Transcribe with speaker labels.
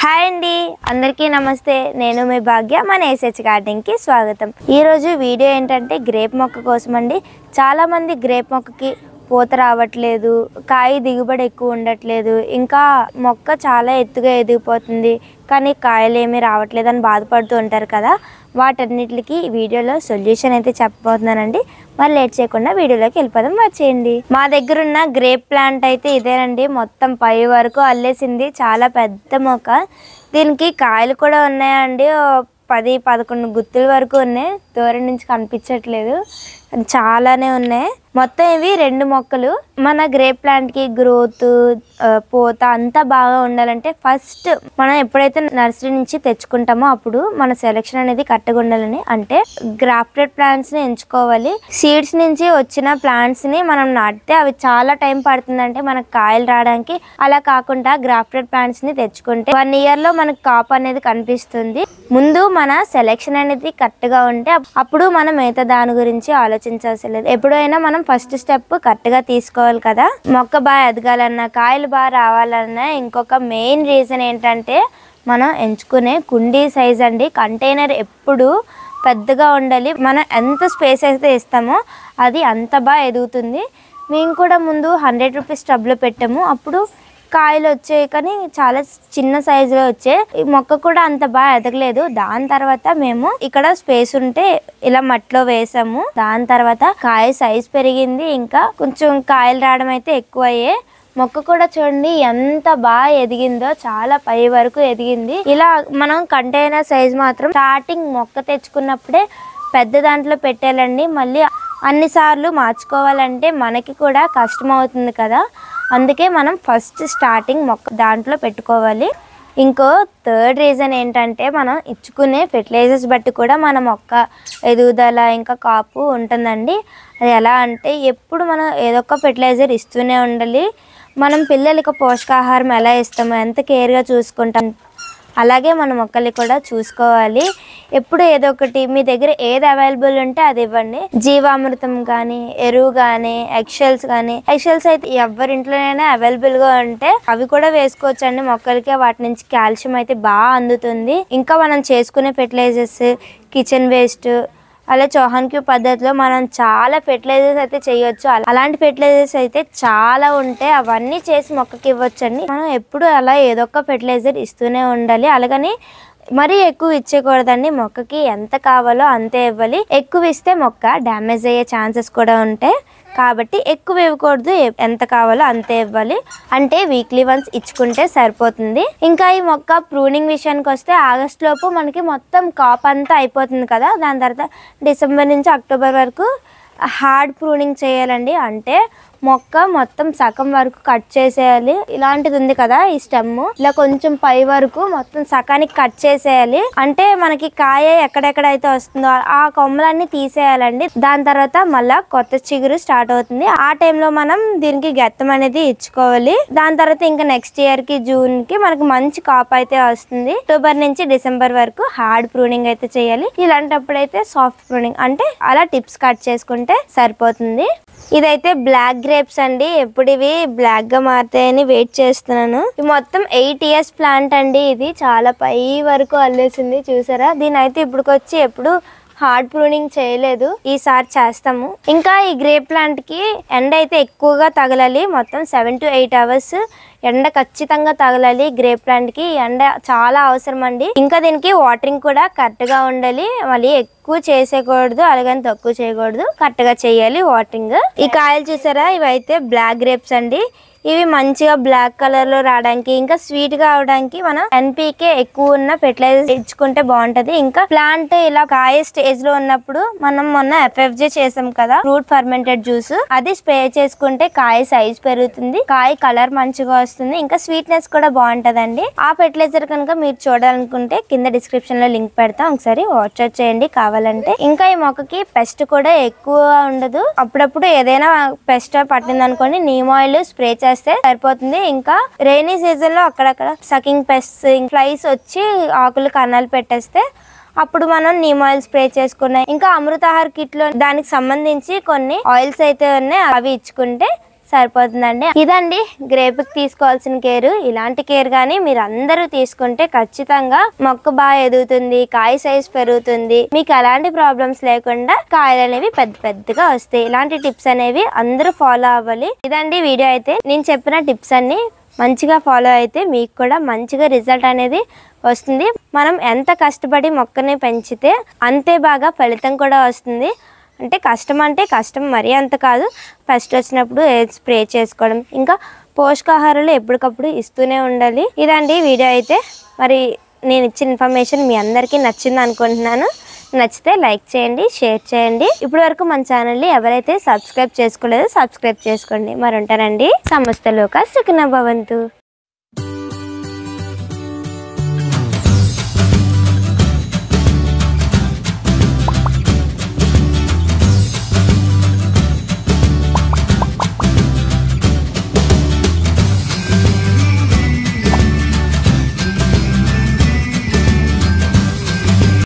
Speaker 1: Hi అండి, అందరికీ నమస్తే. నేను మీ భాగ్య. మన ఎస్హెచ్ గార్డెన్ కి స్వాగతం. ఈ రోజు వీడియో ఏంటంటే గ్రేప్ మొక్క కోసం అండి. చాలా మంది గ్రేప్ మొక్కకి పూత రావట్లేదు, కాయ దిగుబడి ఎక్కువ ఉండట్లేదు, ఇంకా మొక్క చాలా ఎత్తుగా ఎదిగిపోతుంది కానీ కాయలు ఏమీ రావట్లేదు అని బాధపడుతూ ఉంటారు కదా. వాటన్నిటికి వీడియోలో సొల్యూషన్ అయితే చెప్పబోతున్నానండి. మరి లేట్ చేయకుండా వీడియోలోకి వెళ్ళిపోదాం, వచ్చేయండి. మా దగ్గర ఉన్న గ్రేప్ ప్లాంట్ అయితే ఇదేనండి. మొత్తం పై వరకు అల్లేసింది. చాలా పెద్ద మొక్క. దీనికి కాయలు కూడా ఉన్నాయండి. 10-11 గుత్తుల వరకు ఉన్నాయి. దూరం నుంచి కనిపించట్లేదు, చాలానే ఉన్నాయి. మొత్తం ఇవి 2 మొక్కలు. మన గ్రేప్ ప్లాంట్ కి గ్రోత్, పూత అంతా బాగా ఉండాలంటే ఫస్ట్ మనం ఎప్పుడైతే నర్సరీ నుంచి తెచ్చుకుంటామో అప్పుడు మన సెలెక్షన్ అనేది కరెక్ట్గా ఉండాలని, అంటే గ్రాఫ్టెడ్ ప్లాంట్స్ ని ఎంచుకోవాలి. సీడ్స్ నుంచి వచ్చిన ప్లాంట్స్ ని మనం నాటితే అవి చాలా టైం పడుతుందంటే మనకు కాయలు రావడానికి. అలా కాకుండా గ్రాఫ్టెడ్ ప్లాంట్స్ ని తెచ్చుకుంటే 1 ఇయర్ లో మనకు కాపు అనేది కనిపిస్తుంది. ముందు మన సెలెక్షన్ అనేది కరెక్ట్ గా ఉంటే అప్పుడు మనం మిగతా దాని గురించి ఆలోచించాల్సి లేదు. ఎప్పుడైనా మనం ఫస్ట్ స్టెప్ కరెక్ట్ గా తీసుకోవాలి కదా. మొక్క బాగా ఎదగాలన్నా, కాయలు బాగా రావాలన్నా ఇంకొక మెయిన్ రీజన్ ఏంటంటే మనం ఎంచుకునే కుండీ సైజ్ అండి. కంటైనర్ ఎప్పుడు పెద్దగా ఉండాలి. మనం ఎంత స్పేస్ అయితే ఇస్తామో అది అంత బాగా ఎదుగుతుంది. మేము కూడా ముందు 100 రూపీస్ టబ్లో పెట్టాము. అప్పుడు కాయలు వచ్చాయి కానీ చాలా చిన్న సైజులో వచ్చాయి. ఈ మొక్క కూడా అంత బాగా ఎదగలేదు. దాని తర్వాత మేము ఇక్కడ స్పేస్ ఉంటే ఇలా మట్టిలో వేసాము. దాని తర్వాత కాయ సైజ్ పెరిగింది, ఇంకా కొంచెం కాయలు రావడం అయితే ఎక్కువ అయ్యాయి. మొక్క కూడా చూడండి ఎంత బాగా ఎదిగిందో, చాలా పై వరకు ఎదిగింది. ఇలా మనం కంటైనర్ సైజ్ మాత్రం స్టార్టింగ్ మొక్క తెచ్చుకున్నప్పుడే పెద్ద దాంట్లో పెట్టాలండి. మళ్ళీ అన్నిసార్లు మార్చుకోవాలంటే మనకి కూడా కష్టం అవుతుంది కదా. అందుకే మనం ఫస్ట్ స్టార్టింగ్ మొక్క దాంట్లో పెట్టుకోవాలి. ఇంకో థర్డ్ రీజన్ ఏంటంటే మనం ఇచ్చుకునే ఫెర్టిలైజర్స్ బట్టి కూడా మన మొక్క ఎదుగుదల ఇంకా కాపు ఉంటుందండి. అది ఎలా అంటే ఎప్పుడు మనం ఏదో ఒక ఫెర్టిలైజర్ ఇస్తూనే ఉండాలి. మనం పిల్లలకి పోషకాహారం ఎలా ఇస్తామో, ఎంత కేర్గా చూసుకుంటాం, అలాగే మన మొక్కల్ని కూడా చూసుకోవాలి. ఎప్పుడు ఏదో ఒకటి మీ దగ్గర ఏది అవైలబుల్ ఉంటే అది ఇవ్వండి. జీవామృతం కానీ, ఎరువు కానీ, ఎగ్షెల్స్ కానీ. ఎగ్షెల్స్ అయితే ఎవరింట్లోనైనా అవైలబుల్గా ఉంటే అవి కూడా వేసుకోవచ్చు అండి మొక్కలకి. వాటి నుంచి కాల్షియం అయితే బాగా అందుతుంది. ఇంకా మనం చేసుకునే ఫెర్టిలైజర్స్, కిచెన్ వేస్ట్, అలా చౌహాన్ క్యూబ్ పద్ధతిలో మనం చాలా ఫెర్టిలైజర్స్ అయితే చేయొచ్చు. అలాంటి ఫెర్టిలైజర్స్ అయితే చాలా ఉంటాయి. అవన్నీ చేసి మొక్కకి ఇవ్వచ్చండి. మనం ఎప్పుడు అలా ఏదో ఒక ఫెర్టిలైజర్ ఇస్తూనే ఉండాలి. అలాగని మరీ ఎక్కువ ఇచ్చేయకూడదండి. మొక్కకి ఎంత కావాలో అంతే ఇవ్వాలి. ఎక్కువ ఇస్తే మొక్క డ్యామేజ్ అయ్యే ఛాన్సెస్ కూడా ఉంటాయి కాబట్టి ఎక్కువ ఇవ్వకూడదు. ఎంత కావాలో అంతే ఇవ్వాలి. అంటే వీక్లీ వన్స్ ఇచ్చుకుంటే సరిపోతుంది. ఇంకా ఈ మొక్క ప్రూనింగ్ విషయానికి వస్తే ఆగస్ట్ లోపు మనకి మొత్తం కాప్ అంతా అయిపోతుంది కదా. దాని తర్వాత డిసెంబర్ నుంచి అక్టోబర్ వరకు హార్డ్ ప్రూనింగ్ చేయాలండి. అంటే మొక్క మొత్తం సగం వరకు కట్ చేసేయాలి. ఇలాంటిది ఉంది కదా ఈ స్టెమ్, ఇలా కొంచెం పై వరకు మొత్తం సగానికి కట్ చేసేయాలి. అంటే మనకి కాయ ఎక్కడెక్కడైతే వస్తుందో ఆ కొమ్మలన్నీ తీసేయాలండి. దాని తర్వాత మళ్ళా కొత్త చిగురు స్టార్ట్ అవుతుంది. ఆ టైంలో మనం దీనికి గెత్తం అనేది ఇచ్చుకోవాలి. దాని తర్వాత ఇంకా నెక్స్ట్ ఇయర్ కి జూన్ కి మనకి మంచి కాపు అయితే వస్తుంది. అక్టోబర్ నుంచి డిసెంబర్ వరకు హార్డ్ ప్రూనింగ్ అయితే చేయాలి. ఇలాంటప్పుడు అయితే సాఫ్ట్ ప్రూనింగ్, అంటే అలా టిప్స్ కట్ చేసుకుంటే సరిపోతుంది. ఇదైతే బ్లాక్ గ్రేప్స్ అండి. ఎప్పుడు ఇవి బ్లాక్ గా మారుతాయని వెయిట్ చేస్తున్నాను. ఇది మొత్తం 8 years ప్లాంట్ అండి. ఇది చాలా పై వరకు అల్లేసింది, చూసారా. దీని అయితే ఇప్పుడుకొచ్చి ఎప్పుడు హార్డ్ ప్రూనింగ్ చేయలేదు, ఈసారి చేస్తాము. ఇంకా ఈ గ్రేప్ ప్లాంట్ కి ఎండ అయితే ఎక్కువగా తగలాలి. మొత్తం 7 to 8 hours ఎండ ఖచ్చితంగా తగలాలి. గ్రేప్ ప్లాంట్ కి ఎండ చాలా అవసరం అండి. ఇంకా దీనికి వాటరింగ్ కూడా కరెక్ట్ గా ఉండాలి. మళ్ళీ ఎక్కువ చేసేయకూడదు, అలాగని తక్కువ చేయకూడదు, కరెక్ట్ గా చేయాలి వాటరింగ్. ఈ కాయలు చూసారా, ఇవైతే బ్లాక్ గ్రేప్స్ అండి. ఇవి మంచిగా బ్లాక్ కలర్ లో రావడానికి, ఇంకా స్వీట్ గా అవడానికి మనం NPK ఎక్కువ ఉన్న ఫెర్టిలైజర్ ఇచ్చుకుంటే బాగుంటది. ఇంకా ప్లాంట్ ఇలా కాయ స్టేజ్ లో ఉన్నప్పుడు మనం మొన్న FFJ చేసాం కదా, ఫ్రూట్ ఫర్మెంటెడ్ జ్యూస్, అది స్ప్రే చేసుకుంటే కాయ సైజ్ పెరుగుతుంది, కాయ కలర్ మంచిగా వస్తుంది, ఇంకా స్వీట్నెస్ కూడా బాగుంటదండి. ఆ ఫెర్టిలైజర్ కనుక మీరు చూడాలనుకుంటే కింద డిస్క్రిప్షన్ లో లింక్ పెడతాం, ఒకసారి వాట్సాప్ చేయండి కావాలంటే. ఇంకా ఈ మొక్కకి పెస్ట్ కూడా ఎక్కువ ఉండదు. అప్పుడప్పుడు ఏదైనా పెస్ట్ పట్టింది అనుకోండి, నీమ్ ఆయిల్ స్ప్రే చేస్తే సరిపోతుంది. ఇంకా రైనీ సీజన్ లో అక్కడక్కడ సకింగ్ పెస్ట్, ఫ్లైస్ వచ్చి ఆకులు కన్నాలు పెట్టేస్తే అప్పుడు మనం నీమ్ ఆయిల్ స్ప్రే చేసుకున్నాయి. ఇంకా అమృతాహార్ కిట్ లో దానికి సంబంధించి కొన్ని ఆయిల్స్ అయితే ఉన్నాయి, అవి ఇచ్చుకుంటే సరిపోతుందండి. ఇదండి గ్రేప్కి తీసుకోవాల్సిన కేర్. ఇలాంటి కేర్ కానీ మీరు అందరూ తీసుకుంటే ఖచ్చితంగా మొక్క బాగా ఎదుగుతుంది, కాయ సైజ్ పెరుగుతుంది, మీకు ఎలాంటి ప్రాబ్లమ్స్ లేకుండా కాయలు అనేవి పెద్ద పెద్దగా వస్తాయి. ఇలాంటి టిప్స్ అనేవి అందరూ ఫాలో అవ్వాలి. ఇదండి వీడియో అయితే. నేను చెప్పిన టిప్స్ అన్ని మంచిగా ఫాలో అయితే మీకు కూడా మంచిగా రిజల్ట్ అనేది వస్తుంది. మనం ఎంత కష్టపడి మొక్కని పెంచితే అంతే బాగా ఫలితం కూడా వస్తుంది. అంటే కష్టం మరీ అంత కాదు. ఫస్ట్ వచ్చినప్పుడు స్ప్రే చేసుకోవడం, ఇంకా పోషకాహారాలు ఎప్పటికప్పుడు ఇస్తూనే ఉండాలి. ఇదండి వీడియో అయితే. మరి నేను ఇచ్చిన ఇన్ఫర్మేషన్ మీ అందరికీ నచ్చింది అనుకుంటున్నాను. నచ్చితే లైక్ చేయండి, షేర్ చేయండి. ఇప్పటి వరకు మన ఛానల్ని ఎవరైతే సబ్స్క్రైబ్ చేసుకోలేదో సబ్స్క్రైబ్ చేసుకోండి. మరి ఉంటానండి. సమస్త లోక సుఖినో భవంతు.